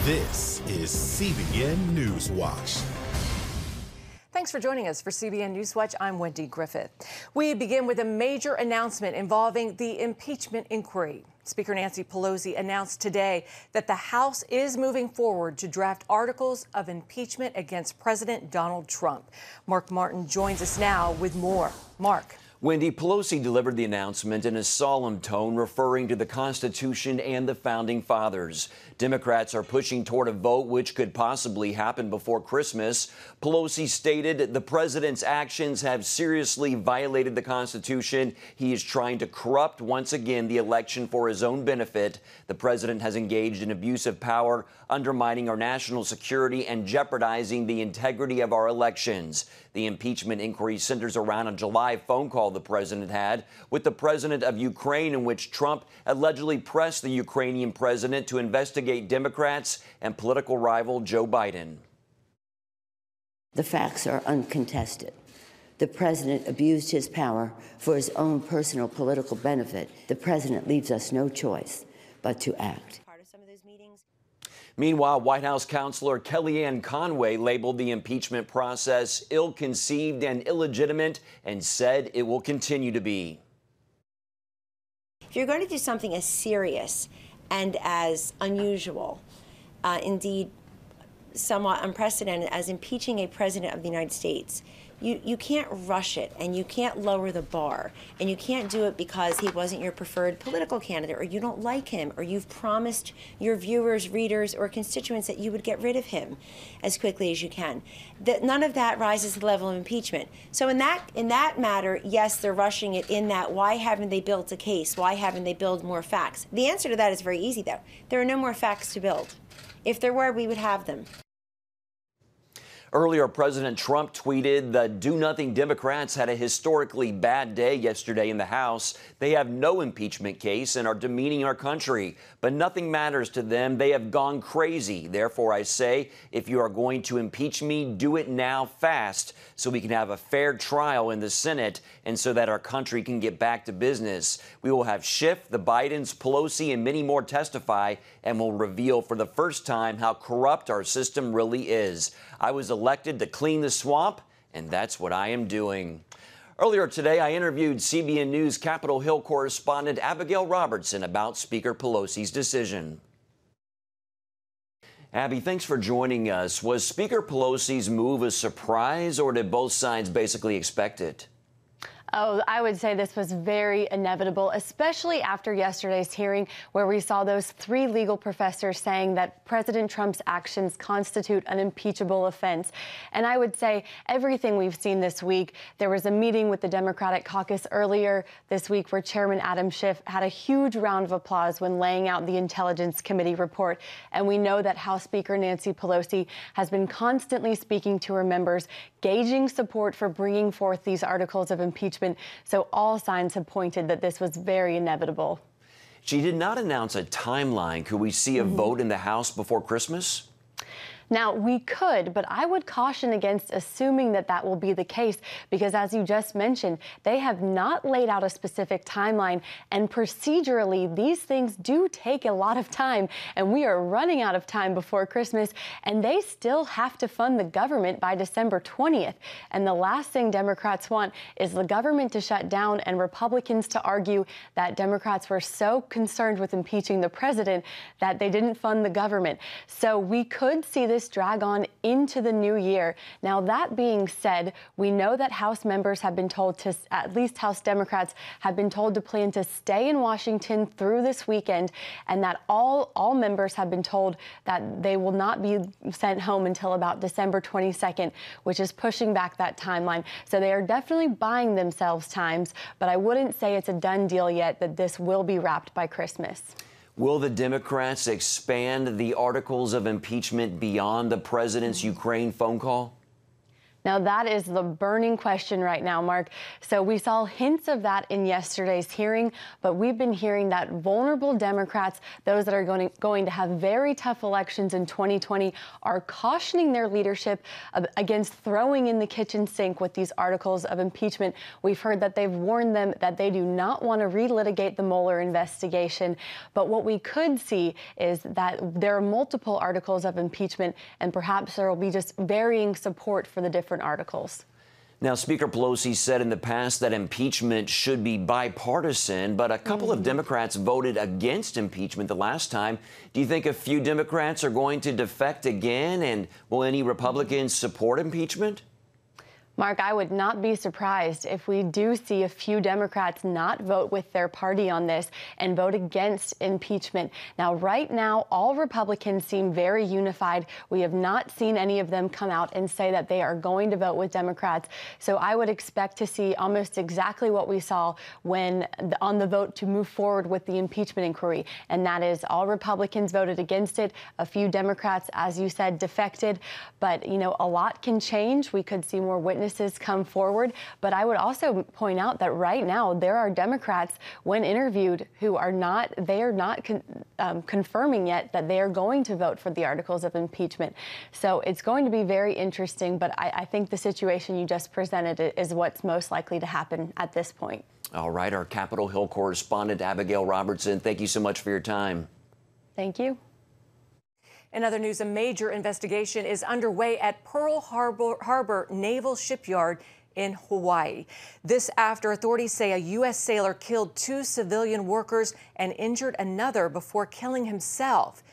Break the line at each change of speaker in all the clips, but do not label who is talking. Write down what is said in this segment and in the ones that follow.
This is CBN NewsWatch.
Thanks for joining us for CBN NewsWatch. I'm Wendy Griffith. We begin with a major announcement involving the impeachment inquiry. Speaker Nancy Pelosi announced today that the House is moving forward to draft articles of impeachment against President Donald Trump. Mark Martin joins us now with more. Mark.
Wendy, Pelosi delivered the announcement in a solemn tone, referring to the Constitution and the Founding Fathers. Democrats are pushing toward a vote which could possibly happen before Christmas. Pelosi stated the president's actions have seriously violated the Constitution. He is trying to corrupt once again the election for his own benefit. The president has engaged in abuse of power, undermining our national security and jeopardizing the integrity of our elections. The impeachment inquiry centers around a July phone call the president had with the president of Ukraine, in which Trump allegedly pressed the Ukrainian president to investigate Democrats and political rival Joe Biden.
The facts are uncontested. The president abused his power for his own personal political benefit. The president leaves us no choice but to act.
Meanwhile, White House counselor Kellyanne Conway labeled the impeachment process ill-conceived and illegitimate and said it will continue to be.
If you're going to do something as serious and as unusual, indeed somewhat unprecedented as impeaching a president of the United States, you can't rush it, and you can't lower the bar, and you can't do it because he wasn't your preferred political candidate, or you don't like him, or you've promised your viewers, readers, or constituents that you would get rid of him as quickly as you can. None of that rises to the level of impeachment. So in that matter, yes, they're rushing it in that why haven't they built a case? Why haven't they built more facts? The answer to that is very easy, though. There are no more facts to build. If there were, we would have them.
Earlier, President Trump tweeted the do-nothing Democrats had a historically bad day yesterday in the House. They have no impeachment case and are demeaning our country. But nothing matters to them. They have gone crazy. Therefore, I say, if you are going to impeach me, do it now fast so we can have a fair trial in the Senate and so that our country can get back to business. We will have Schiff, the Bidens, Pelosi, and many more testify and will reveal for the first time how corrupt our system really is. I was elected to clean the swamp, and that's what I am doing. Earlier today, I interviewed CBN News Capitol Hill correspondent Abigail Robertson about Speaker Pelosi's decision. Abby, thanks for joining us. Was Speaker Pelosi's move a surprise, or did both sides basically expect it?
Oh, I would say this was very inevitable, especially after yesterday's hearing where we saw those three legal professors saying that President Trump's actions constitute an impeachable offense. And I would say everything we've seen this week. There was a meeting with the Democratic caucus earlier this week where Chairman Adam Schiff had a huge round of applause when laying out the Intelligence Committee report. And we know that House Speaker Nancy Pelosi has been constantly speaking to her members, gauging support for bringing forth these articles of impeachment. So all signs have pointed that this was very inevitable.
She did not announce a timeline. Could we see a vote in the House before Christmas?
Now, we could, but I would caution against assuming that that will be the case because, as you just mentioned, they have not laid out a specific timeline. And procedurally, these things do take a lot of time, and we are running out of time before Christmas, and they still have to fund the government by December 20th. And the last thing Democrats want is the government to shut down and Republicans to argue that Democrats were so concerned with impeaching the president that they didn't fund the government. So we could see this drag on into the new year. Now, that being said, we know that House members have been told to, at least House Democrats have been told to plan to stay in Washington through this weekend, and that all members have been told that they will not be sent home until about December 22nd, which is pushing back that timeline. So they are definitely buying themselves times, but I wouldn't say it's a done deal yet that this will be wrapped by Christmas.
Will the Democrats expand the articles of impeachment beyond the president's Ukraine phone call?
Now, that is the burning question right now, Mark. So we saw hints of that in yesterday's hearing, but we've been hearing that vulnerable Democrats, those that are going to have very tough elections in 2020, are cautioning their leadership against throwing in the kitchen sink with these articles of impeachment. We've heard that they've warned them that they do not want to relitigate the Mueller investigation. But what we could see is that there are multiple articles of impeachment, and perhaps there will be just varying support for the different articles.
Now, Speaker Pelosi said in the past that impeachment should be bipartisan, but a couple of Democrats voted against impeachment the last time. Do you think a few Democrats are going to defect again, and will any Republicans support impeachment?
Mark, I would not be surprised if we do see a few Democrats not vote with their party on this and vote against impeachment. Now, right now, all Republicans seem very unified. We have not seen any of them come out and say that they are going to vote with Democrats. So I would expect to see almost exactly what we saw when on the vote to move forward with the impeachment inquiry. And that is all Republicans voted against it. A few Democrats, as you said, defected. But, you know, a lot can change. We could see more witnesses come forward. But I would also point out that right now there are Democrats, when interviewed, who are not confirming yet that they are going to vote for the articles of impeachment. So it's going to be very interesting. But I think the situation you just presented is what's most likely to happen at this point.
All right. Our Capitol Hill correspondent, Abigail Robertson, thank you so much for your time.
Thank you.
In other news, a major investigation is underway at Pearl Harbor Naval Shipyard in Hawaii. This after authorities say a U.S. sailor killed 2 civilian workers and injured another before killing himself.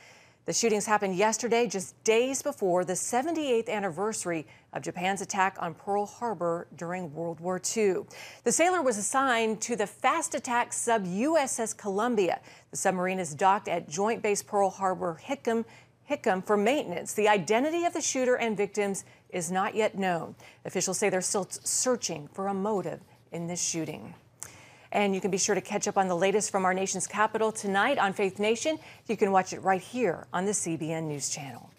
The shootings happened yesterday, just days before the 78th anniversary of Japan's attack on Pearl Harbor during World War II. The sailor was assigned to the fast attack sub USS Columbia. The submarine is docked at Joint Base Pearl Harbor Hickam for maintenance. The identity of the shooter and victims is not yet known. Officials say they're still searching for a motive in this shooting. And you can be sure to catch up on the latest from our nation's capital tonight on Faith Nation. You can watch it right here on the CBN News Channel.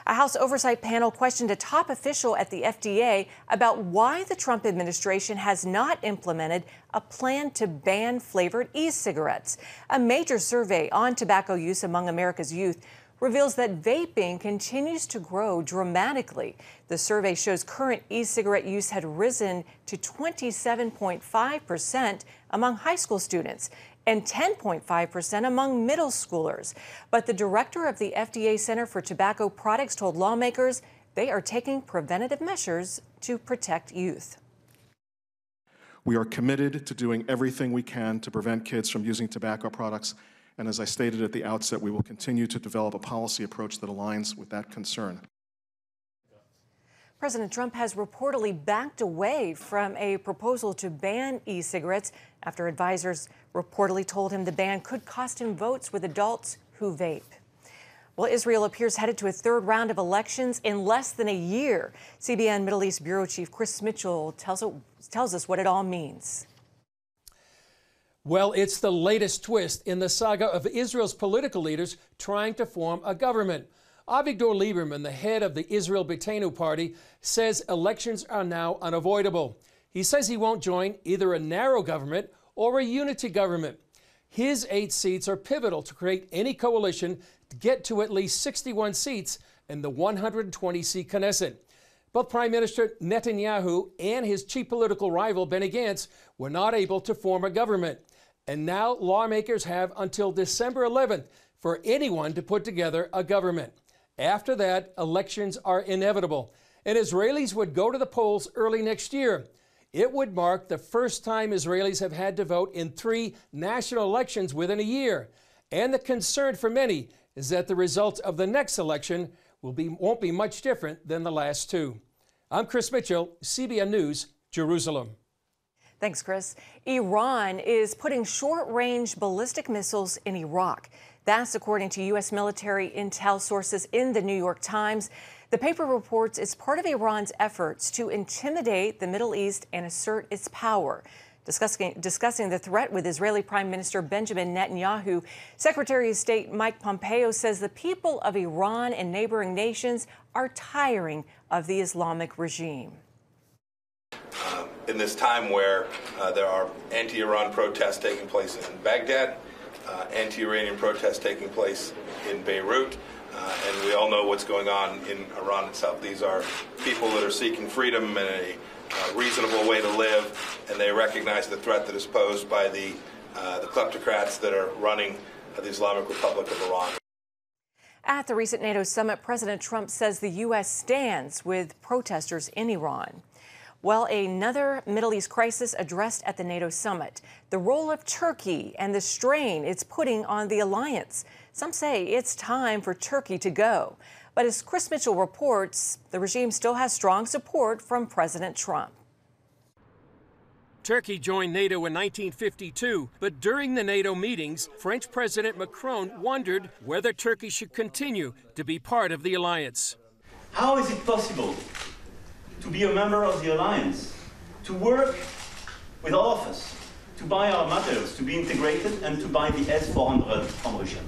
A House Oversight panel questioned a top official at the FDA about why the Trump administration has not implemented a plan to ban flavored e-cigarettes. A major survey on tobacco use among America's youth reveals that vaping continues to grow dramatically. The survey shows current e-cigarette use had risen to 27.5% among high school students and 10.5% among middle schoolers. But the director of the FDA Center for Tobacco Products told lawmakers they are taking preventative measures to protect youth.
We are committed to doing everything we can to prevent kids from using tobacco products. And as I stated at the outset, we will continue to develop a policy approach that aligns with that concern.
President Trump has reportedly backed away from a proposal to ban e-cigarettes after advisors reportedly told him the ban could cost him votes with adults who vape. Well, Israel appears headed to a third round of elections in less than a year. CBN Middle East Bureau Chief Chris Mitchell tells us what it all means.
Well, it's the latest twist in the saga of Israel's political leaders trying to form a government. Avigdor Lieberman, the head of the Israel Beitenu party, says elections are now unavoidable. He says he won't join either a narrow government or a unity government. His 8 seats are pivotal to create any coalition to get to at least 61 seats in the 120-seat Knesset. Both Prime Minister Netanyahu and his chief political rival, Benny Gantz, were not able to form a government. And now lawmakers have until December 11th for anyone to put together a government. After that, elections are inevitable, and Israelis would go to the polls early next year. It would mark the first time Israelis have had to vote in 3 national elections within a year. And the concern for many is that the results of the next election won't be much different than the last 2. I'm Chris Mitchell, CBN News, Jerusalem.
Thanks, Chris. Iran is putting short-range ballistic missiles in Iraq. That's according to U.S. military intel sources in the New York Times. The paper reports it's part of Iran's efforts to intimidate the Middle East and assert its power. Discussing the threat with Israeli Prime Minister Benjamin Netanyahu, Secretary of State Mike Pompeo says the people of Iran and neighboring nations are tiring of the Islamic regime.
in this time where there are anti-Iran protests taking place in Baghdad, anti-Iranian protests taking place in Beirut, and we all know what's going on in Iran itself. These are people that are seeking freedom and a reasonable way to live, and they recognize the threat that is posed by the kleptocrats that are running the Islamic Republic of Iran.
At the recent NATO summit, President Trump says the U.S. stands with protesters in Iran. Well, another Middle East crisis addressed at the NATO summit, the role of Turkey and the strain it's putting on the alliance. Some say it's time for Turkey to go. But as Chris Mitchell reports, the regime still has strong support from President Trump.
Turkey joined NATO in 1952, but during the NATO meetings, French President Macron wondered whether Turkey should continue to be part of the alliance.
How is it possible to be a member of the alliance, to work with all of us, to buy our materials, to be integrated, and to buy the S-400 from Russia?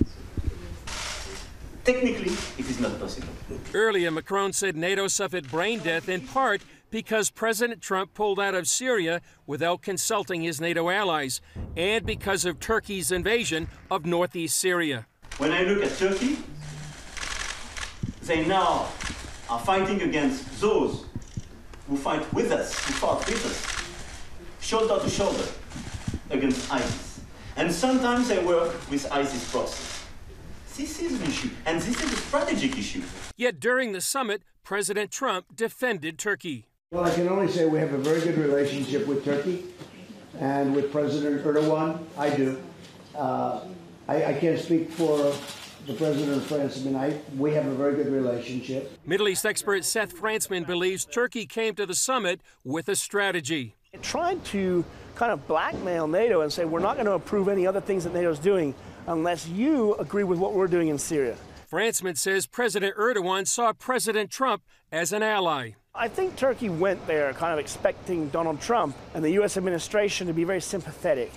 Technically, it is not possible.
Earlier, Macron said NATO suffered brain death in part because President Trump pulled out of Syria without consulting his NATO allies, and because of Turkey's invasion of northeast Syria.
When I look at Turkey, they now are fighting against those who fight with us, who fought with us, shoulder to shoulder against ISIS. And sometimes they work with ISIS process. This is an issue, and this is a strategic issue.
Yet during the summit, President Trump defended Turkey.
Well, I can only say we have a very good relationship with Turkey and with President Erdogan. I do. I can't speak for the president of France. I mean, we have a very good relationship.
Middle East expert Seth Frantzman believes Turkey came to the summit with a strategy.
It tried to kind of blackmail NATO and say, we're not going to approve any other things that NATO's doing unless you agree with what we're doing in Syria.
Frantzman says President Erdogan saw President Trump as an ally.
I think Turkey went there kind of expecting Donald Trump and the U.S. administration to be very sympathetic,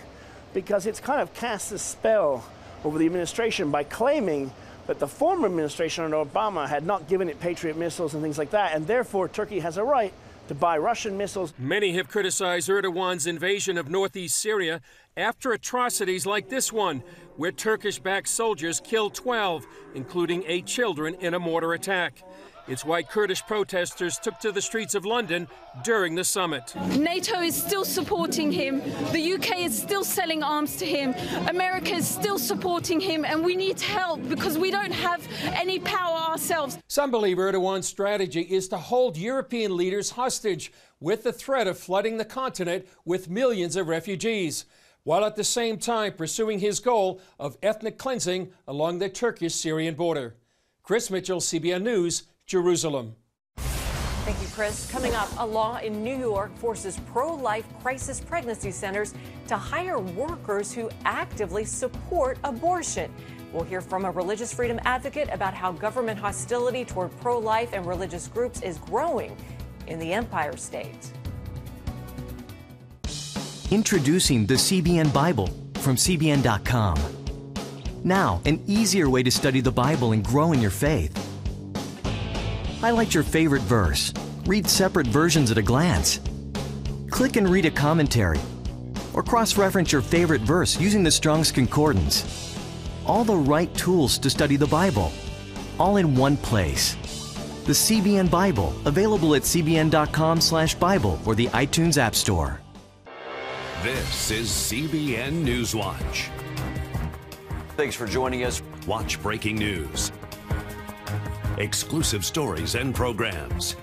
because it's kind of cast a spell over the administration by claiming that the former administration under Obama had not given it Patriot missiles and things like that, and therefore Turkey has a right to buy Russian missiles.
Many have criticized Erdogan's invasion of northeast Syria after atrocities like this one, where Turkish-backed soldiers killed 12, including 8 children, in a mortar attack. It's why Kurdish protesters took to the streets of London during the summit.
NATO is still supporting him. The UK is still selling arms to him. America is still supporting him, and we need help because we don't have any power ourselves.
Some believe Erdogan's strategy is to hold European leaders hostage with the threat of flooding the continent with millions of refugees, while at the same time pursuing his goal of ethnic cleansing along the Turkish-Syrian border. Chris Mitchell, CBN News, Jerusalem.
Thank you, Chris. Coming up, a law in New York forces pro-life crisis pregnancy centers to hire workers who actively support abortion. We'll hear from a religious freedom advocate about how government hostility toward pro-life and religious groups is growing in the Empire State.
Introducing the CBN Bible from CBN.com. Now, an easier way to study the Bible and grow in your faith. Highlight your favorite verse. Read separate versions at a glance. Click and read a commentary. Or cross-reference your favorite verse using the Strong's Concordance. All the right tools to study the Bible, all in one place. The CBN Bible, available at cbn.com/Bible or the iTunes App Store.
This is CBN NewsWatch.
Thanks for joining us.
Watch breaking news, exclusive stories and programs,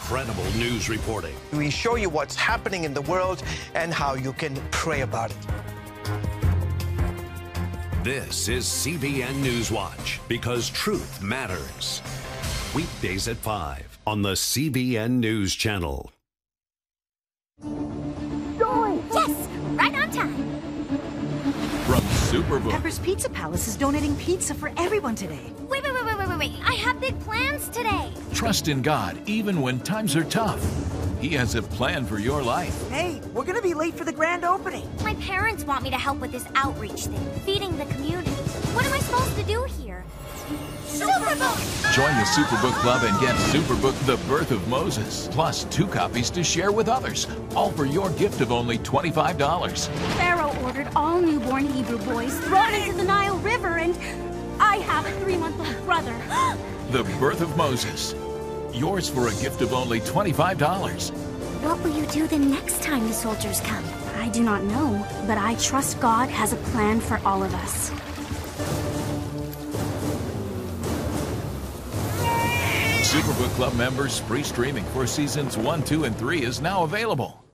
credible news reporting.
We show you what's happening in the world and how you can pray about it.
This is CBN NewsWatch, because truth matters. Weekdays at 5 on the CBN News Channel.
Yes, right on time.
From Superbook.
Pepper's Pizza Palace is donating pizza for everyone today. Wait. I have big plans today.
Trust in God even when times are tough. He has a plan for your life.
Hey, we're gonna be late for the grand opening. My parents want me to help with this outreach thing, feeding the community. What am I supposed to do here? Superbook!
Join the Superbook Club and get Superbook The Birth of Moses, plus 2 copies to share with others, all for your gift of only $25.
Pharaoh ordered all newborn Hebrew boys thrown into the Nile River, and I have a 3-month-old brother.
The Birth of Moses. Yours for a gift of only $25.
What will you do the next time the soldiers come? I do not know, but I trust God has a plan for all of us.
Superbook Club members free streaming for seasons 1, 2, and 3 is now available.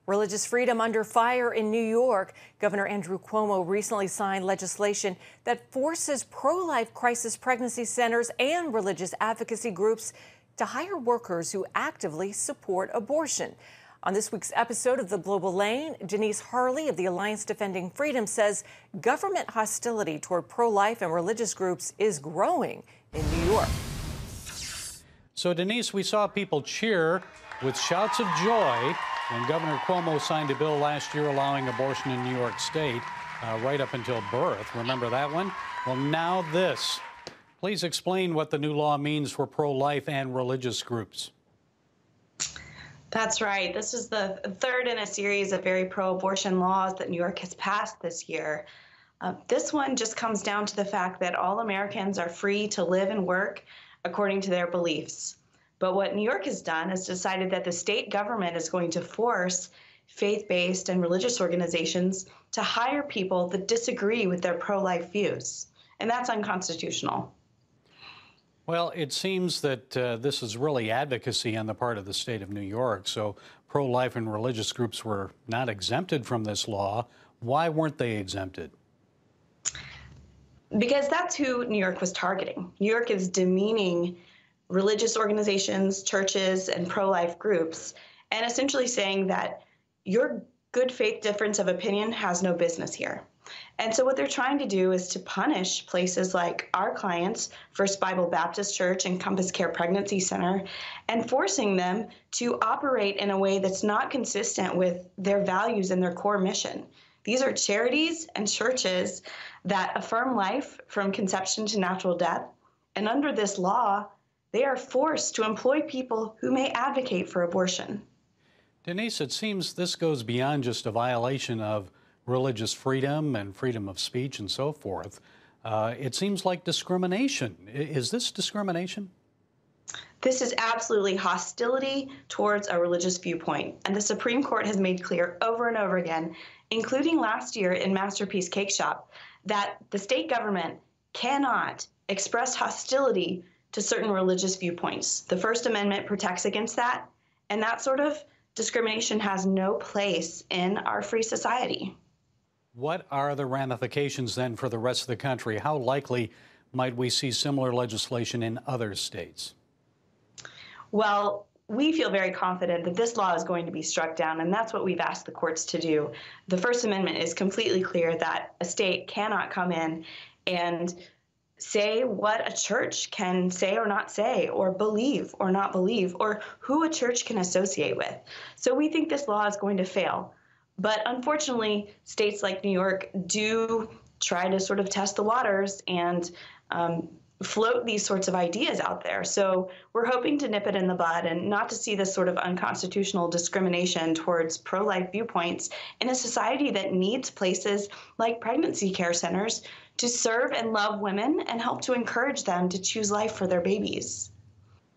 Religious freedom under fire in New York. Governor Andrew Cuomo recently signed legislation that forces pro-life crisis pregnancy centers and religious advocacy groups to hire workers who actively support abortion. On this week's episode of The Global Lane, Denise Harley of the Alliance Defending Freedom says government hostility toward pro-life and religious groups is growing in New York.
So, Denise, we saw people cheer with shouts of joy when Governor Cuomo signed a bill last year allowing abortion in New York State right up until birth. Remember that one? Well, now this. Please explain what the new law means for pro-life and religious groups.
That's right. This is the third in a series of very pro-abortion laws that New York has passed this year. This one just comes down to the fact that all Americans are free to live and work according to their beliefs. But what New York has done is decided that the state government is going to force faith-based and religious organizations to hire people that disagree with their pro-life views. And that's unconstitutional.
Well, it seems that this is really advocacy on the part of the state of New York. So pro-life and religious groups were not exempted from this law. Why weren't they exempted?
Because that's who New York was targeting. New York is demeaning religious organizations, churches, and pro-life groups, and essentially saying that your good faith difference of opinion has no business here. And so what they're trying to do is to punish places like our clients, First Bible Baptist Church and Compass Care Pregnancy Center, and forcing them to operate in a way that's not consistent with their values and their core mission. These are charities and churches that affirm life from conception to natural death. And under this law, they are forced to employ people who may advocate for abortion.
Denise, it seems this goes beyond just a violation of religious freedom and freedom of speech and so forth. It seems like discrimination. Is this discrimination?
This is absolutely hostility towards a religious viewpoint. And the Supreme Court has made clear over and over again, including last year in Masterpiece Cake Shop, that the state government cannot express hostility to certain religious viewpoints. The First Amendment protects against that, and that sort of discrimination has no place in our free society.
What are the ramifications then for the rest of the country? How likely might we see similar legislation in other states?
Well, we feel very confident that this law is going to be struck down, and that's what we've asked the courts to do. The First Amendment is completely clear that a state cannot come in and say what a church can say or not say, or believe or not believe, or who a church can associate with. So we think this law is going to fail. But unfortunately, states like New York do try to sort of test the waters and float these sorts of ideas out there. So we're hoping to nip it in the bud and not to see this sort of unconstitutional discrimination towards pro-life viewpoints in a society that needs places like pregnancy care centers to serve and love women and help to encourage them to choose life for their babies.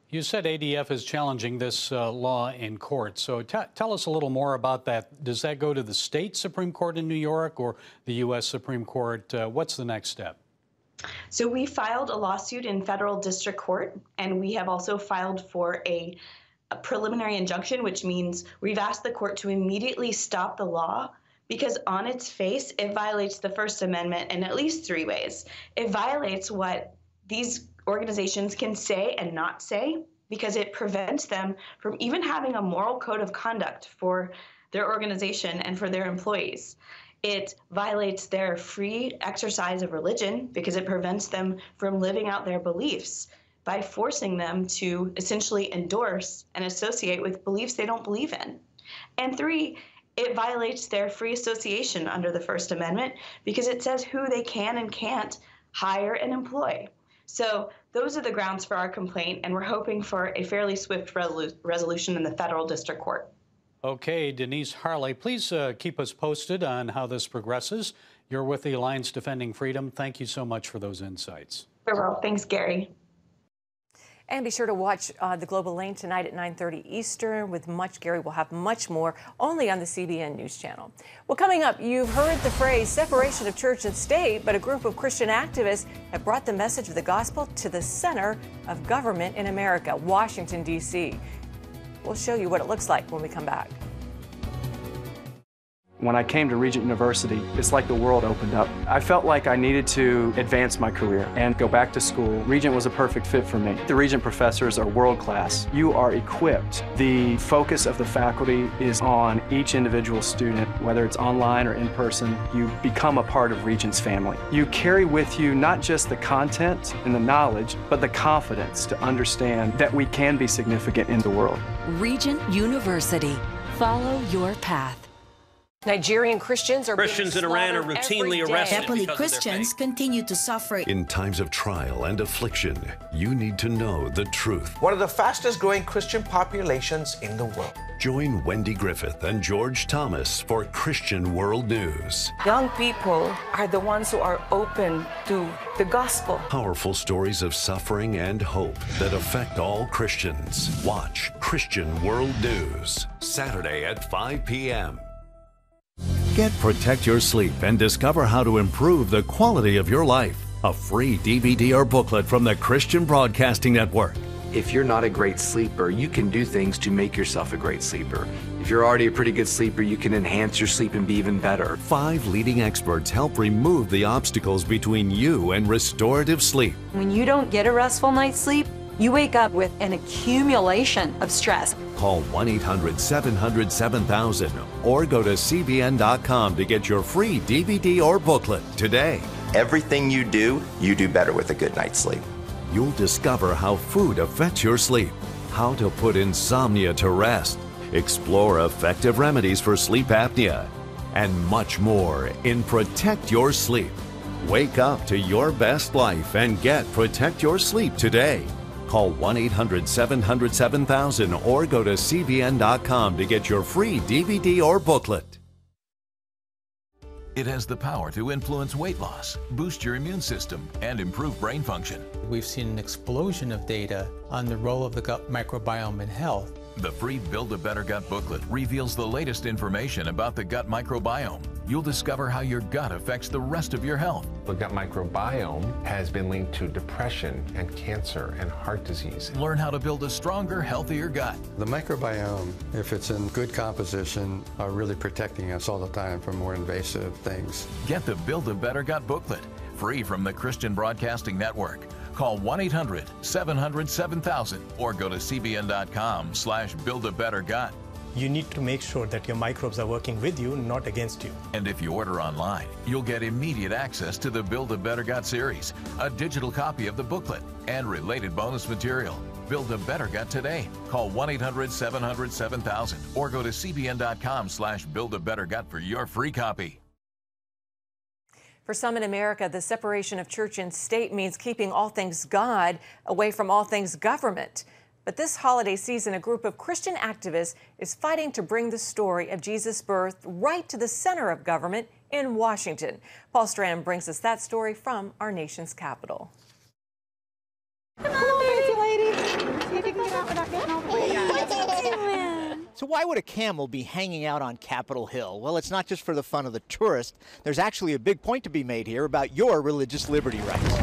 You said ADF is challenging this law in court. So tell us a little more about that. Does that go to the state Supreme Court in New York or the U.S. Supreme Court? What's the next step?
So we filed a lawsuit in federal district court, and we have also filed for a preliminary injunction, which means we've asked the court to immediately stop the law because on its face, it violates the First Amendment in at least 3 ways. It violates what these organizations can say and not say because it prevents them from even having a moral code of conduct for their organization and for their employees. It violates their free exercise of religion because it prevents them from living out their beliefs by forcing them to essentially endorse and associate with beliefs they don't believe in. And 3, it violates their free association under the First Amendment because it says who they can and can't hire and employ. So those are the grounds for our complaint, and we're hoping for a fairly swift resolution in the federal district court.
Okay, Denise Harley, please keep us posted on how this progresses. You're with the Alliance Defending Freedom. Thank you so much for those insights.
Very well. Thanks, Gary.
And be sure to watch the Global Lane tonight at 9:30 Eastern with Gary will have much more only on the CBN News Channel. Well, coming up, you've heard the phrase separation of church and state, but a group of Christian activists have brought the message of the gospel to the center of government in America, Washington, D.C. We'll show you what it looks like when we come back.
When I came to Regent University, it's like the world opened up. I felt like I needed to advance my career and go back to school. Regent was a perfect fit for me. The Regent professors are world class. You are equipped. The focus of the faculty is on each individual student, whether it's online or in person. You become a part of Regent's family. You carry with you not just the content and the knowledge, but the confidence to understand that we can be significant in the world.
Regent University. Follow your path.
Nigerian Christians
in Iran are routinely arrested.
Happily, Christians continue to suffer.
In times of trial and affliction, you need to know the truth.
One of the fastest growing Christian populations in the world.
Join Wendy Griffith and George Thomas for Christian World News.
Young people are the ones who are open to the gospel.
Powerful stories of suffering and hope that affect all Christians. Watch Christian World News, Saturday at 5 p.m.
Get Protect Your Sleep and discover how to improve the quality of your life. A free DVD or booklet from the Christian Broadcasting Network.
If you're not a great sleeper, you can do things to make yourself a great sleeper. If you're already a pretty good sleeper, you can enhance your sleep and be even better.
5 leading experts help remove the obstacles between you and restorative sleep.
When you don't get a restful night's sleep, you wake up with an accumulation of stress.
Call 1-800-700-7000 or go to CBN.com to get your free DVD or booklet today.
Everything you do better with a good night's sleep.
You'll discover how food affects your sleep, how to put insomnia to rest, explore effective remedies for sleep apnea, and much more in Protect Your Sleep. Wake up to your best life and get Protect Your Sleep today. Call 1-800-700-7000 or go to CBN.com to get your free DVD or booklet.
It has the power to influence weight loss, boost your immune system, and improve brain function.
We've seen an explosion of data on the role of the gut microbiome in health.
The free Build a Better Gut booklet reveals the latest information about the gut microbiome. You'll discover how your gut affects the rest of your health.
The gut microbiome has been linked to depression and cancer and heart disease.
Learn how to build a stronger, healthier gut.
The microbiome, if it's in good composition, are really protecting us all the time from more invasive things.
Get the Build a Better Gut booklet, free from the Christian Broadcasting Network. Call 1-800-700-7000 or go to cbn.com/buildabettergut.
You need to make sure that your microbes are working with you, not against you.
And if you order online, you'll get immediate access to the Build a Better Gut series, a digital copy of the booklet, and related bonus material. Build a Better Gut today. Call 1-800-700-7000 or go to cbn.com/buildabettergut for your free copy.
For some in America, the separation of church and state means keeping all things God away from all things government. But this holiday season, a group of Christian activists is fighting to bring the story of Jesus' birth right to the center of government in Washington. Paul Strand brings us that story from our nation's capital.
Come on, fancy lady. You can get out without getting all the way out.
So why would a camel be hanging out on Capitol Hill? Well, it's not just for the fun of the tourist. There's actually a big point to be made here about your religious liberty rights.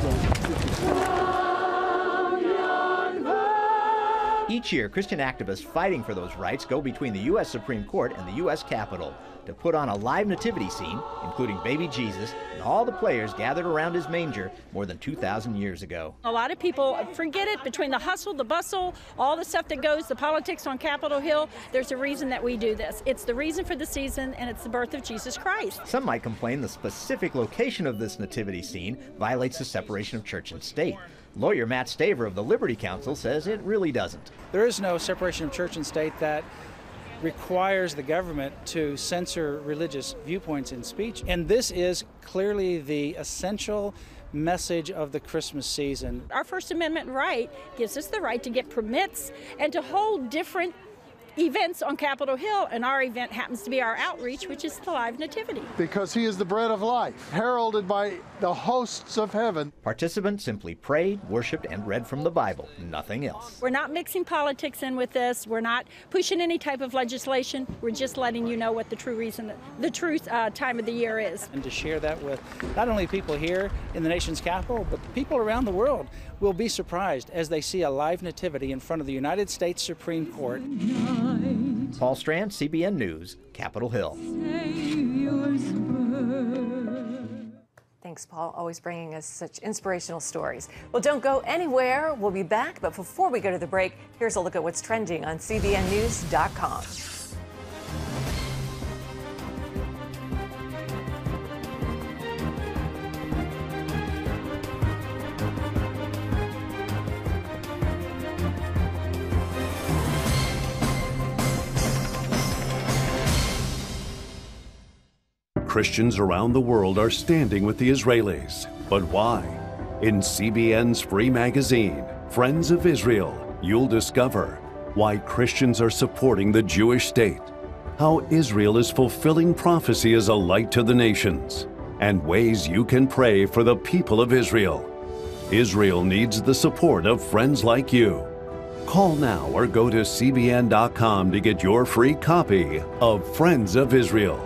Each year, Christian activists fighting for those rights go between the U.S. Supreme Court and the U.S. Capitol to put on a live nativity scene, including baby Jesus and all the players gathered around his manger more than 2,000 years ago.
A lot of people forget it between the hustle, the bustle, all the stuff that goes, the politics on Capitol Hill. There's a reason that we do this. It's the reason for the season, and it's the birth of Jesus Christ.
Some might complain the specific location of this nativity scene violates the separation of church and state. Lawyer Matt Staver of the Liberty Council says it really doesn't.
There is no separation of church and state that requires the government to censor religious viewpoints in speech. And this is clearly the essential message of the Christmas season.
Our First Amendment right gives us the right to get permits and to hold different events on Capitol Hill, and our event happens to be our outreach, which is the live nativity.
Because he is the bread of life, heralded by the hosts of heaven.
Participants simply prayed, worshiped, and read from the Bible, nothing else.
We're not mixing politics in with this. We're not pushing any type of legislation. We're just letting you know what the truth time of the year is.
And to share that with not only people here in the nation's capital, but people around the world will be surprised as they see a live nativity in front of the United States Supreme Court.
Paul Strand, CBN News, Capitol Hill.
Thanks, Paul, always bringing us such inspirational stories. Well, don't go anywhere. We'll be back. But before we go to the break, here's a look at what's trending on CBNNews.com.
Christians around the world are standing with the Israelis. But why? In CBN's free magazine, Friends of Israel, you'll discover why Christians are supporting the Jewish state, how Israel is fulfilling prophecy as a light to the nations, and ways you can pray for the people of Israel. Israel needs the support of friends like you. Call now or go to cbn.com to get your free copy of Friends of Israel.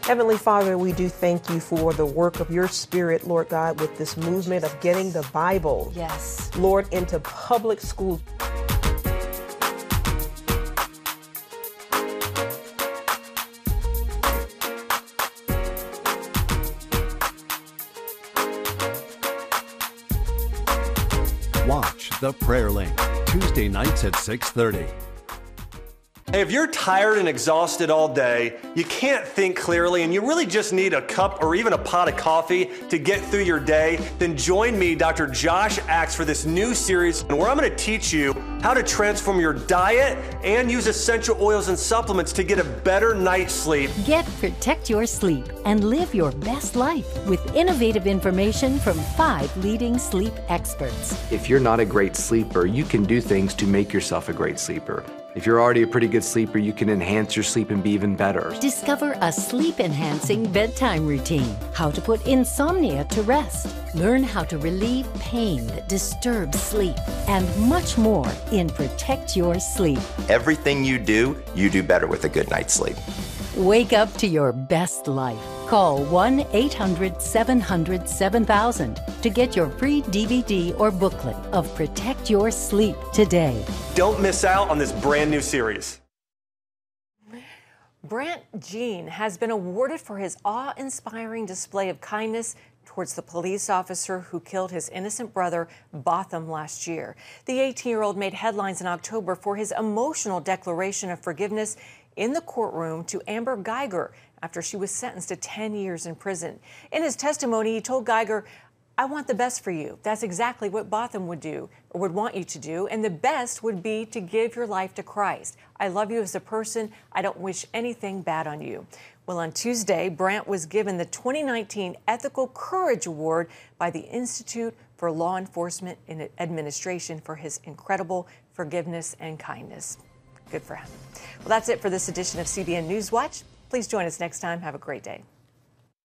Heavenly Father, we do thank you for the work of your Spirit, Lord God, with this movement of getting the Bible,
yes,
Lord, into public schools.
Watch The Prayer Link, Tuesday nights at 6:30.
Hey, if you're tired and exhausted all day, you can't think clearly, and you really just need a cup or even a pot of coffee to get through your day, then join me, Dr. Josh Axe, for this new series where I'm going to teach you how to transform your diet and use essential oils and supplements to get a better night's sleep.
Protect your sleep and live your best life with innovative information from 5 leading sleep experts.
If you're not a great sleeper, you can do things to make yourself a great sleeper. If you're already a pretty good sleeper, you can enhance your sleep and be even better.
Discover a sleep-enhancing bedtime routine, how to put insomnia to rest, learn how to relieve pain that disturbs sleep, and much more in Protect Your Sleep.
Everything you do better with a good night's sleep.
Wake up to your best life. Call 1-800-700-7000 to get your free DVD or booklet of Protect Your Sleep today.
Don't miss out on this brand new series.
Brant Jean has been awarded for his awe-inspiring display of kindness towards the police officer who killed his innocent brother, Botham, last year. The 18-year-old made headlines in October for his emotional declaration of forgiveness in the courtroom to Amber Geiger after she was sentenced to 10 years in prison. In his testimony, he told Geiger, "I want the best for you. That's exactly what Botham would do or would want you to do. And the best would be to give your life to Christ. I love you as a person. I don't wish anything bad on you." Well, on Tuesday, Brant was given the 2019 Ethical Courage Award by the Institute for Law Enforcement Administration for his incredible forgiveness and kindness. Good for him. Well, that's it for this edition of CBN Newswatch. Please join us next time. Have a great day.